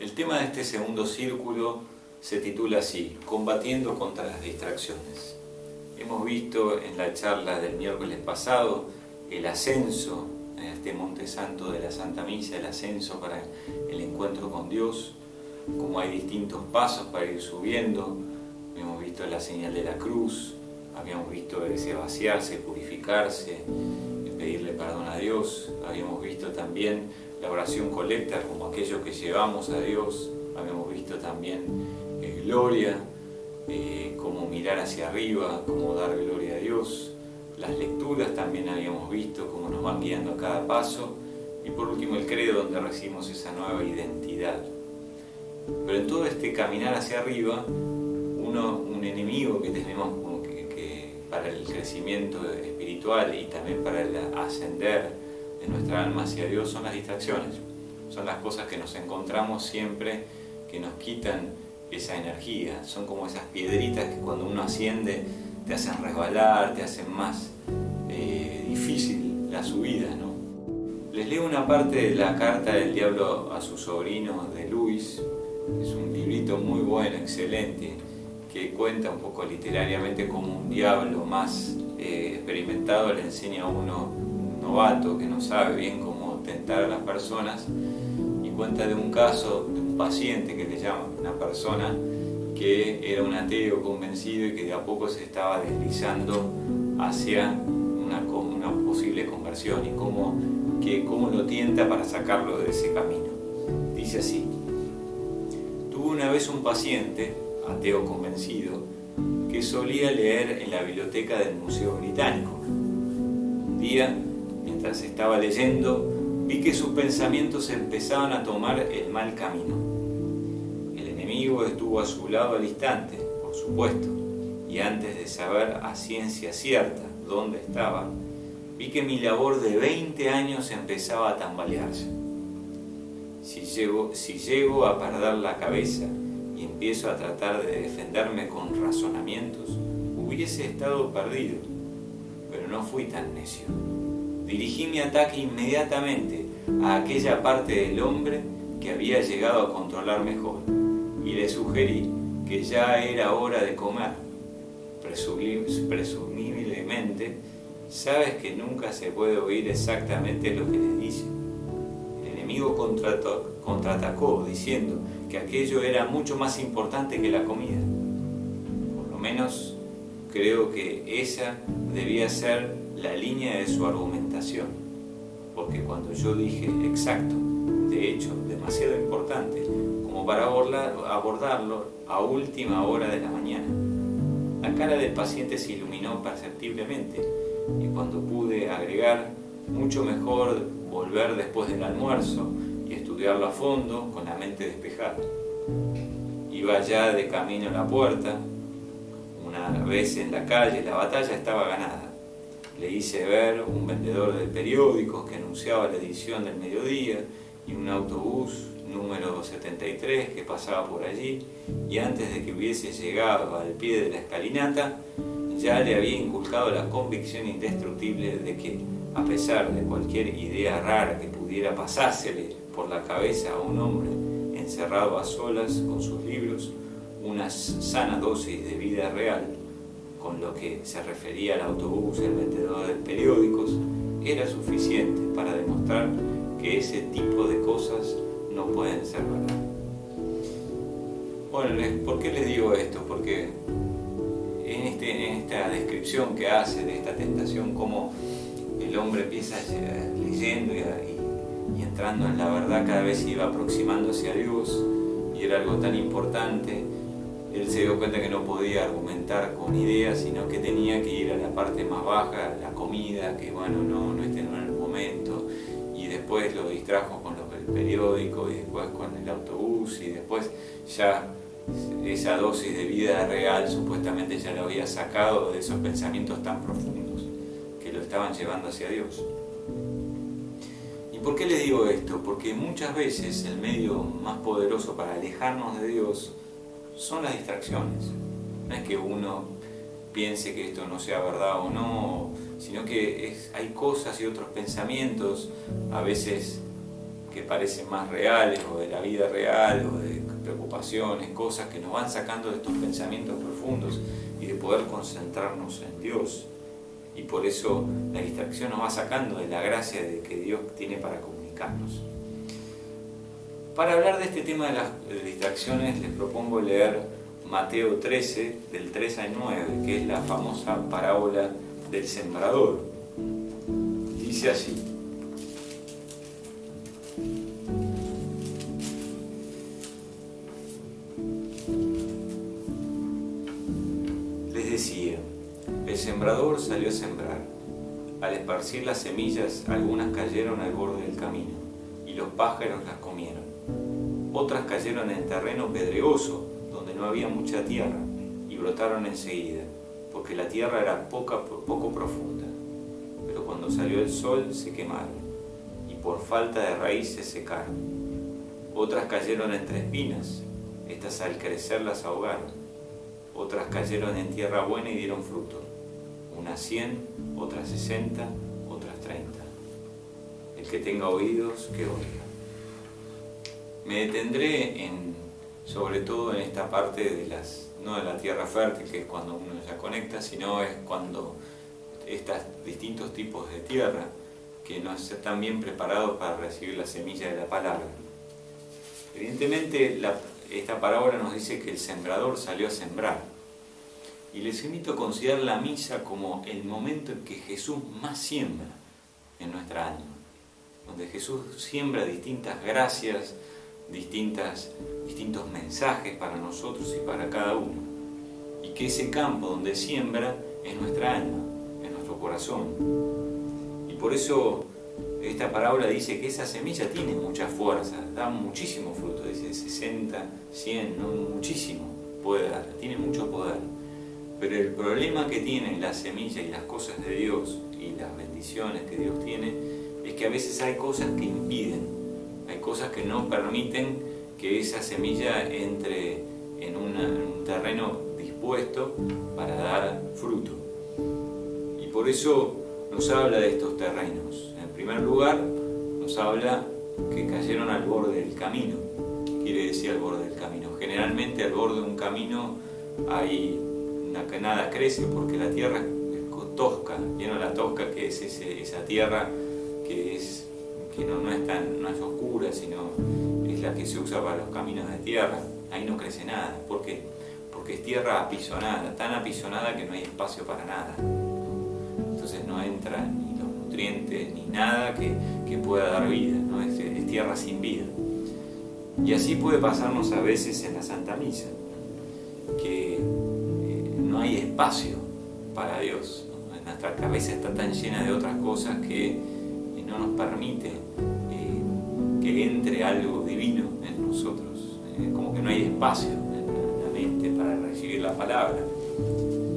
El tema de este segundo círculo se titula así: Combatiendo contra las distracciones. Hemos visto en la charla del miércoles pasado el ascenso en este Monte Santo de la Santa Misa, el ascenso para el encuentro con Dios, cómo hay distintos pasos para ir subiendo. Hemos visto la señal de la cruz, habíamos visto ese vaciarse, purificarse, pedirle perdón a Dios, habíamos visto también la oración colecta como aquello que llevamos a Dios, habíamos visto también gloria, cómo mirar hacia arriba, cómo dar gloria a Dios. Las lecturas también habíamos visto cómo nos van guiando a cada paso, y por último el credo, donde recibimos esa nueva identidad. Pero en todo este caminar hacia arriba, un enemigo que tenemos como que para el crecimiento espiritual y también para el ascender de nuestra alma hacia Dios son las distracciones. Son las cosas que nos encontramos siempre que nos quitan esa energía. Son como esas piedritas que cuando uno asciende te hacen resbalar, te hacen más difícil la subida, ¿no? Les leo una parte de la carta del diablo a su sobrino de Luis. Es un librito muy bueno, excelente, que cuenta un poco literariamente cómo un diablo más experimentado le enseña a uno, un novato que no sabe bien cómo tentar a las personas, y cuenta de un caso de un paciente que le llama, una persona que era un ateo convencido y que de a poco se estaba deslizando hacia una posible conversión, y cómo lo tienta para sacarlo de ese camino. Dice así: tuve una vez un paciente, ateo convencido, que solía leer en la biblioteca del Museo Británico. Un día, mientras estaba leyendo, vi que sus pensamientos empezaban a tomar el mal camino. El enemigo estuvo a su lado al instante, por supuesto, y antes de saber a ciencia cierta dónde estaba, vi que mi labor de 20 años empezaba a tambalearse. Si llego a perder la cabeza y empiezo a tratar de defenderme con razonamientos, hubiese estado perdido, pero no fui tan necio. Dirigí mi ataque inmediatamente a aquella parte del hombre que había llegado a controlar mejor, y le sugerí que ya era hora de comer. Presumiblemente, sabes que nunca se puede oír exactamente lo que le dice. El enemigo contraatacó diciendo que aquello era mucho más importante que la comida. Por lo menos creo que esa debía ser la línea de su argumentación, porque cuando yo dije exacto, de hecho demasiado importante como para abordarlo a última hora de la mañana, la cara del paciente se iluminó perceptiblemente, y cuando pude agregar mucho mejor volver después del almuerzo y estudiarlo a fondo con la mente despejada. Iba ya de camino a la puerta. Una vez en la calle, la batalla estaba ganada. Le hice ver un vendedor de periódicos que anunciaba la edición del mediodía y un autobús número 73 que pasaba por allí, y antes de que hubiese llegado al pie de la escalinata ya le había inculcado la convicción indestructible de que, a pesar de cualquier idea rara que pudiera pasársele por la cabeza a un hombre encerrado a solas con sus libros, una sana dosis de vida real, con lo que se refería al autobús y al vendedor de periódicos, era suficiente para demostrar que ese tipo de cosas no pueden ser verdad. Bueno, ¿por qué les digo esto? Porque en esta descripción que hace de esta tentación, cómo el hombre empieza leyendo y entrando en la verdad, cada vez se iba aproximándose a Dios, y era algo tan importante. Él se dio cuenta que no podía argumentar con ideas, sino que tenía que ir a la parte más baja, la comida, que bueno, no este no era el momento, y después lo distrajo con el periódico, y después con el autobús, y después ya esa dosis de vida real supuestamente ya lo había sacado de esos pensamientos tan profundos que lo estaban llevando hacia Dios. ¿Y por qué les digo esto? Porque muchas veces el medio más poderoso para alejarnos de Dios son las distracciones. No es que uno piense que esto no sea verdad o no, sino que hay cosas y otros pensamientos, a veces que parecen más reales, o de la vida real, o de preocupaciones, cosas que nos van sacando de estos pensamientos profundos y de poder concentrarnos en Dios. Y por eso la distracción nos va sacando de la gracia de que Dios tiene para comunicarnos. Para hablar de este tema de las distracciones, les propongo leer Mateo 13, del 3 al 9, que es la famosa parábola del sembrador. Dice así: les decía, el sembrador salió a sembrar. Al esparcir las semillas, algunas cayeron al borde del camino, y los pájaros las comieron. Otras cayeron en terreno pedregoso, donde no había mucha tierra, y brotaron enseguida, porque la tierra era poco profunda. Pero cuando salió el sol se quemaron, y por falta de raíz se secaron. Otras cayeron entre espinas, estas al crecer las ahogaron. Otras cayeron en tierra buena y dieron fruto, unas 100, otras 60, otras 30. El que tenga oídos, que oiga. Me detendré sobre todo en esta parte de no de la tierra fértil, que es cuando uno ya conecta, sino es cuando estos distintos tipos de tierra que no están bien preparados para recibir la semilla de la palabra. Evidentemente, esta parábola nos dice que el sembrador salió a sembrar. Y les invito a considerar la misa como el momento en que Jesús más siembra en nuestra alma, donde Jesús siembra distintas gracias, distintos mensajes para nosotros y para cada uno. Y que ese campo donde siembra es nuestra alma, es nuestro corazón. Y por eso esta parábola dice que esa semilla tiene mucha fuerza, da muchísimo fruto, dice 60, 100, no, muchísimo puede dar, tiene mucho poder. Pero el problema que tiene la semilla y las cosas de Dios y las bendiciones que Dios tiene es que a veces hay cosas que impiden, hay cosas que no permiten que esa semilla entre en un terreno dispuesto para dar fruto. Y por eso nos habla de estos terrenos. En primer lugar, nos habla que cayeron al borde del camino. ¿Qué quiere decir al borde del camino? Generalmente al borde de un camino hay que nada crece, porque la tierra es tosca, lleno de la tosca, que es esa tierra que no es oscura, sino es la que se usa para los caminos de tierra. Ahí no crece nada. ¿Por qué? Porque es tierra apisonada, tan apisonada que no hay espacio para nada. Entonces no entran ni los nutrientes ni nada que pueda dar vida, ¿no? Es tierra sin vida. Y así puede pasarnos a veces en la Santa Misa, que no hay espacio para Dios, ¿no? Nuestra cabeza está tan llena de otras cosas que no nos permite que entre algo divino en nosotros, como que no hay espacio en la mente para recibir la palabra.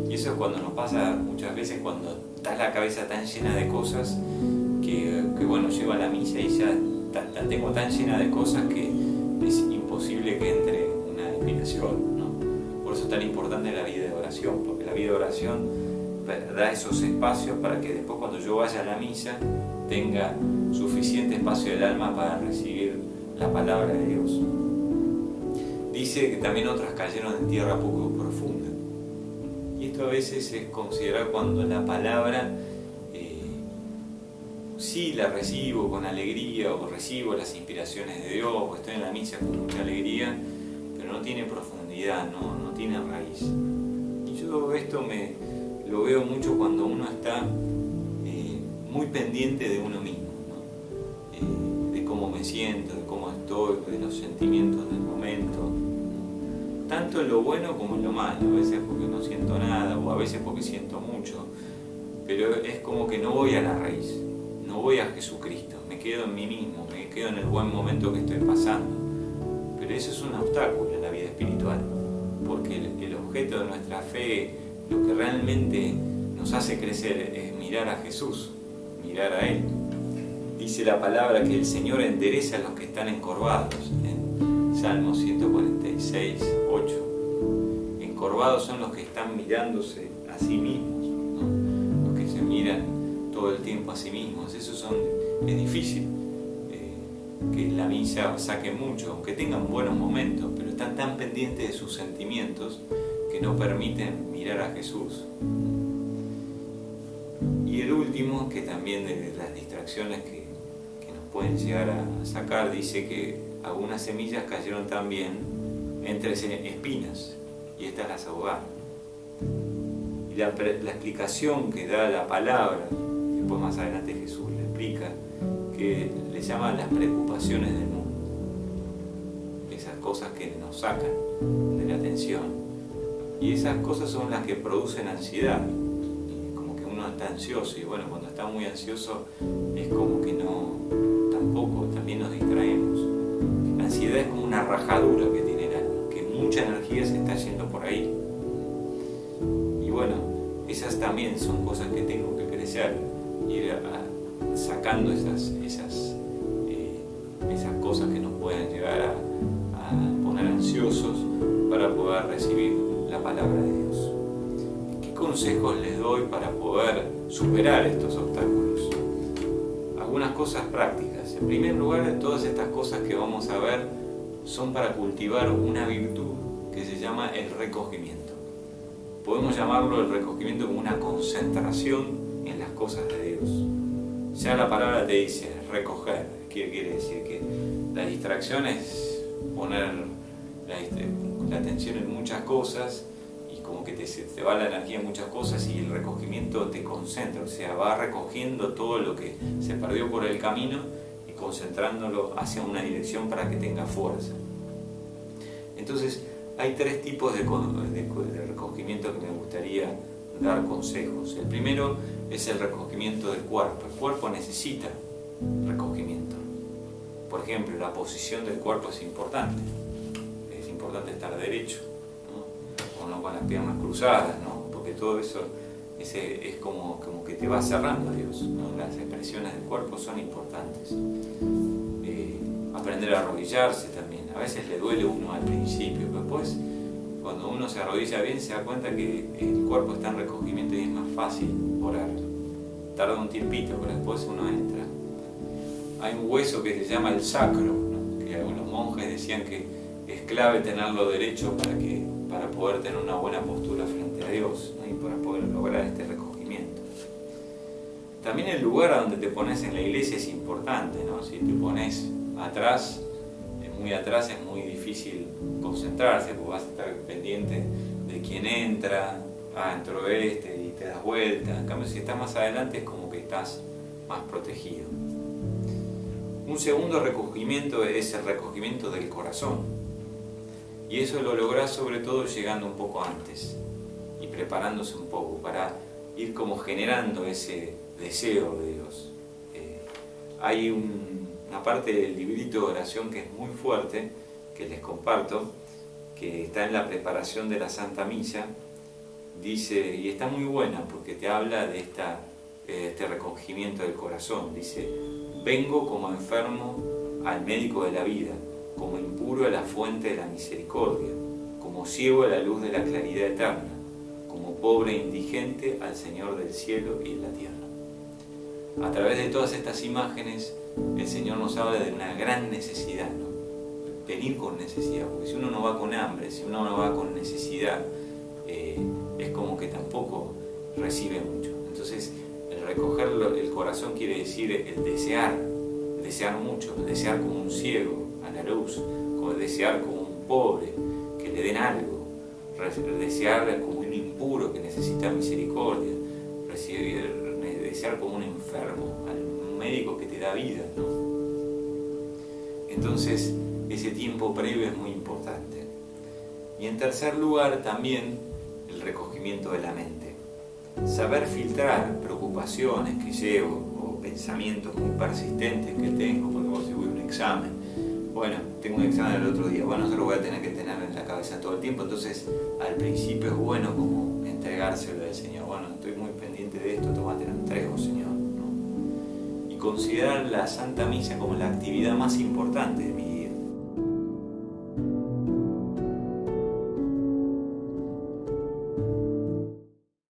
Y eso es cuando nos pasa muchas veces, cuando está la cabeza tan llena de cosas que bueno, llego a la misa y ya la tengo tan llena de cosas que es imposible que entre una inspiración, ¿no? Por eso es tan importante la vida de oración, porque la vida de oración da esos espacios para que después, cuando yo vaya a la misa, tenga suficiente espacio del alma para recibir la palabra de Dios. Dice que también otras cayeron en tierra poco profunda. Y esto a veces es considerar cuando la palabra sí la recibo con alegría, o recibo las inspiraciones de Dios, o estoy en la misa con mucha alegría, pero no tiene profundidad, no tiene raíz. Y yo esto lo veo mucho cuando uno está muy pendiente de uno mismo, ¿no? De cómo me siento, de cómo estoy, de los sentimientos del momento, tanto en lo bueno como en lo malo, a veces porque no siento nada, o a veces porque siento mucho, pero es como que no voy a la raíz, no voy a Jesucristo, me quedo en mí mismo, me quedo en el buen momento que estoy pasando. Pero eso es un obstáculo en la vida espiritual, porque el objeto de nuestra fe, lo que realmente nos hace crecer, es mirar a Jesús, mirar a Él. Dice la palabra que el Señor endereza a los que están encorvados, en Salmo 146, 8. Encorvados son los que están mirándose a sí mismos, ¿no? Los que se miran todo el tiempo a sí mismos. Eso es difícil. que la misa saque mucho, aunque tengan buenos momentos, pero están tan pendientes de sus sentimientos que no permiten mirar a Jesús. Y el último, que también de las distracciones que nos pueden llegar a sacar, dice que algunas semillas cayeron también entre espinas y estas las ahogaron. Y la explicación que da la palabra, después más adelante Jesús le explica, que le llaman las preocupaciones del mundo, esas cosas que nos sacan de la atención, y esas cosas son las que producen ansiedad, como que uno está ansioso, y bueno, cuando está muy ansioso es como que tampoco, también nos distraemos. La ansiedad es como una rajadura que tiene el alma, que mucha energía se está yendo por ahí, y bueno, esas también son cosas que tengo que crecer, ir sacando esas cosas que nos pueden llegar a poner ansiosos para poder recibir la palabra de Dios. ¿Qué consejos les doy para poder superar estos obstáculos? Algunas cosas prácticas. En primer lugar, todas estas cosas que vamos a ver son para cultivar una virtud que se llama el recogimiento. Podemos llamarlo el recogimiento como una concentración en las cosas de Dios. Ya la palabra te dice recoger, ¿qué quiere decir? Que la distracción es poner la atención en muchas cosas y como que se te va la energía en muchas cosas, y el recogimiento te concentra, o sea, va recogiendo todo lo que se perdió por el camino y concentrándolo hacia una dirección para que tenga fuerza. Entonces, hay tres tipos de recogimiento que me gustaría dar consejos. El primero es el recogimiento del cuerpo. El cuerpo necesita recogimiento. Por ejemplo, la posición del cuerpo es importante. Es importante estar derecho, ¿no? O no con las piernas cruzadas, ¿no? Porque todo eso es como que te va cerrando a Dios, ¿no? Las expresiones del cuerpo son importantes. Aprender a arrodillarse también. A veces le duele uno al principio, pero después, cuando uno se arrodilla bien, se da cuenta que el cuerpo está en recogimiento y es más fácil orar. Tarda un tiempito, pero después uno entra. Hay un hueso que se llama el sacro, ¿no? Que los monjes decían que es clave tenerlo derecho para poder tener una buena postura frente a Dios, ¿no? Y para poder lograr este recogimiento. También el lugar a donde te pones en la iglesia es importante, ¿no? Si te pones atrás, muy atrás, es muy difícil concentrarse, porque vas a estar pendiente de quién entra, entró y te das vuelta. En cambio, si estás más adelante es como que estás más protegido. Un segundo recogimiento es el recogimiento del corazón, y eso lo lográs sobre todo llegando un poco antes y preparándose un poco para ir como generando ese deseo de Dios. Hay una parte del librito de oración que es muy fuerte, que les comparto, que está en la preparación de la Santa Misa. Dice, y está muy buena porque te habla de este recogimiento del corazón. Dice: vengo como enfermo al médico de la vida, como impuro a la fuente de la misericordia, como ciego a la luz de la claridad eterna, como pobre e indigente al Señor del cielo y de la tierra. A través de todas estas imágenes, el Señor nos habla de una gran necesidad, ¿no? Venir con necesidad, porque si uno no va con hambre, si uno no va con necesidad, es como que tampoco recibe mucho. Entonces, el recoger el corazón quiere decir el desear mucho, el desear como un ciego a la luz, el desear como un pobre que le den algo, el desear como un impuro que necesita misericordia, desear como un enfermo al médico que te da vida, ¿no? Entonces, ese tiempo previo es muy importante. Y en tercer lugar, también el recogimiento de la mente. Saber filtrar preocupaciones que llevo o pensamientos muy persistentes que tengo, porque vos si voy a un examen, bueno, tengo un examen el otro día, bueno, eso lo voy a tener que tener en la cabeza todo el tiempo, entonces al principio es bueno como entregárselo al Señor. Bueno, estoy muy pendiente de esto, toma, te lo entrego, Señor, ¿no? Y considerar la Santa Misa como la actividad más importante